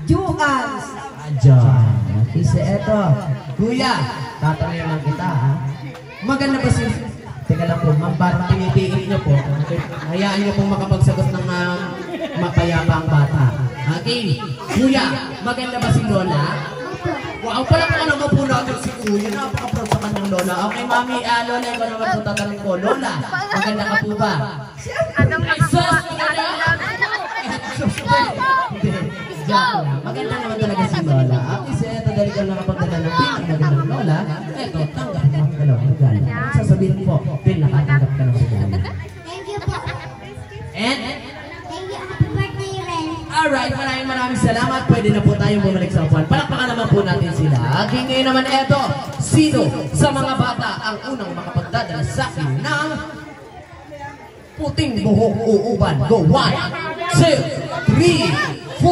Juans. Diyan. Isa eto. Kuya, tatanungin lang kita ha. Maganda ba si... Teka lang po, ma'am, parang pinipiin niyo po. Hayaan niyo pong makapagsagot ng mapayapang bata. Okay. Kuya, maganda ba si Lola? Wow, pala ka naman po natin si Kuya. Napaka-proud sa kanyang Lola. Okay, Mami, Lola, ikaw naman po tatanong ko. Lola, maganda ka po ba? Anong nakakuha? Maganda naman talaga si Lola. Kasi ito dahil ka nakapagdala ng pinakagandang Lola, eto, tanggap mo ang dalawang regalo. Sasabihin po, pinakatanggap ka ng regalo. Thank you po. And? Thank you. Happy birthday, Ren. Alright, maraming salamat. Pwede na po tayong bumalik sa upuan. Palakpakan naman po natin sila. Okay, ngayon naman eto, sino sa mga bata ang unang makapagdadala sa akin ng puting buhok uuban? Go! 1, 2, 3, 4,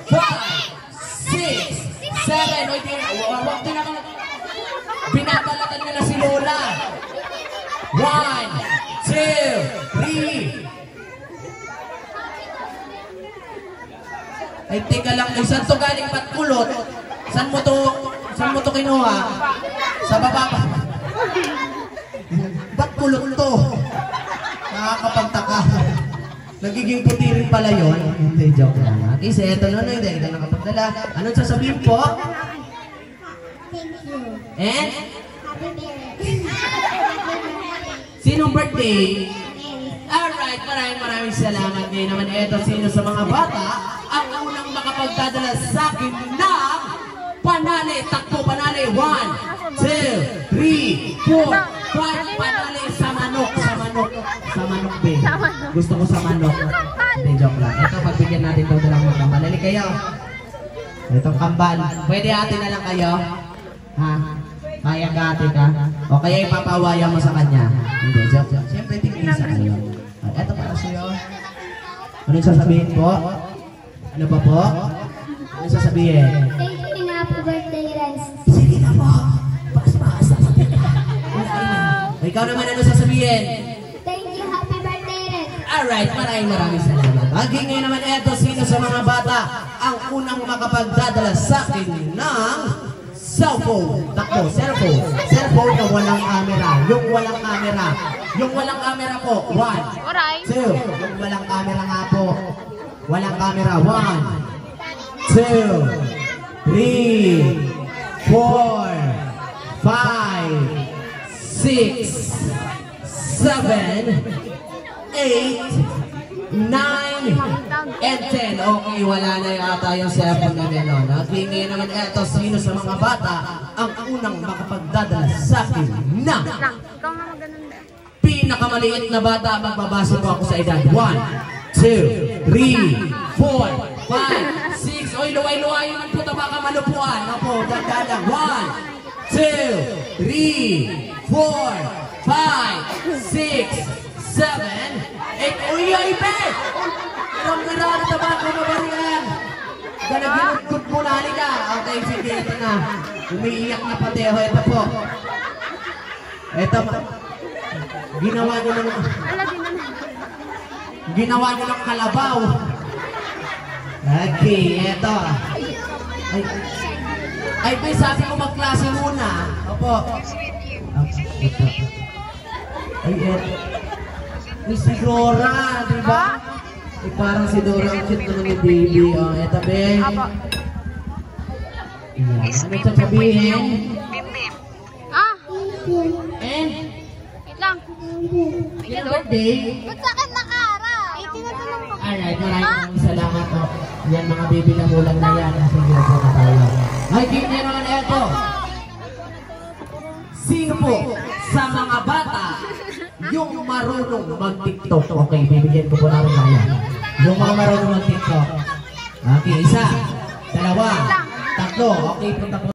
5, 6, 7. Oy, wag din ako. Binabalatan nila si Lola. 1, 2, 3. Ay, teka lang. Ay, saan to galing patkulot? Saan mo to kinuha? Sa baba pa. Patkulot to. Nakakapagtaka. Nagiging puti rin pala yun. Hindi, joke lang. Kasi eto na hindi ka nakapagdala. Anong sasabihin po? Thank you. And? Happy birthday. Sinong birthday? Alright, maraming salamat. Ngayon naman eto, sino sa mga bata ang unang makapagdadala sa akin ng panali. Takbo, panali. 1, 2, 3, 4, 5. Panali sa manok. Sa manok, babe. Gusto ko sa manok. Hindi, joke lang. Ito, pagbigyan natin ito dalang mga kambal. Halika kayo. Itong kambal. Pwede atin na lang kayo? Ha? Kaya ka ate ka? O kaya ipapawaya mo sa kanya? Hindi, joke. Siyempre, tingin sa kayo. Ito para sa'yo. Anong sasabihin po? Ano ba po? Anong sasabihin? Thank you and happy birthday, Ren. Sige na po. Ikaw naman ano sasabihin? Thank you, happy birthday, Ren. Alright, maraming salamat. Okay, ngayon naman eto, sino sa mga bata ang unang makapagdadala sa akin ng cellphone? Takbo, cellphone. Cellphone na walang camera. Yung walang camera. Yung walang camera po. 1, 2. Yung walang camera nga po. Walang camera. 1, 2, 3, 4, 5, 6, 7, 8, 9, and 10. Okay, wala na yata yung cellphone na meron. Okay, ngayon naman eto, sino sa mga bata ang unang makapagdadala sa akin na pinakamaliit na bata? Magbabasa ko ako sa edad. 1, 2, 3, 4, 5, 6. Oy, luway-luway naman po, baka malupuan. Opo, dadala. 1, 2, 3, 4, 5, 6, 7, 8. Uy, ay, be! Marang-marang na ba ako mabarihan? Ganaginugod mo na, halika. Okay, sige, ito na. Umiiyak na pateho. Ito po. Ito, ginawa nyo ng kalabaw. Okay, ito. Ay, be, sabi ko magklase muna. Opo. Ito. Ay, ito. Ay, si Dora, diba? Ay, parang si Dora ang cute naman ni baby. O, ito, be. Ayan. Ano sasabihin? And? Wait lang. Your birthday? Ba't sa akin naka-araw? Alright, maraming salamat po. Yan, mga baby na mulang na yan. Sige po na tayo. Ay, ganyan naman ito. Sino po sa mga bata yung marunong mag-tiktok? Okay, bibigyan ko po namin kaya. Yung mga marunong mag-tiktok. Okay, 1, 2, 3. Okay, punta po.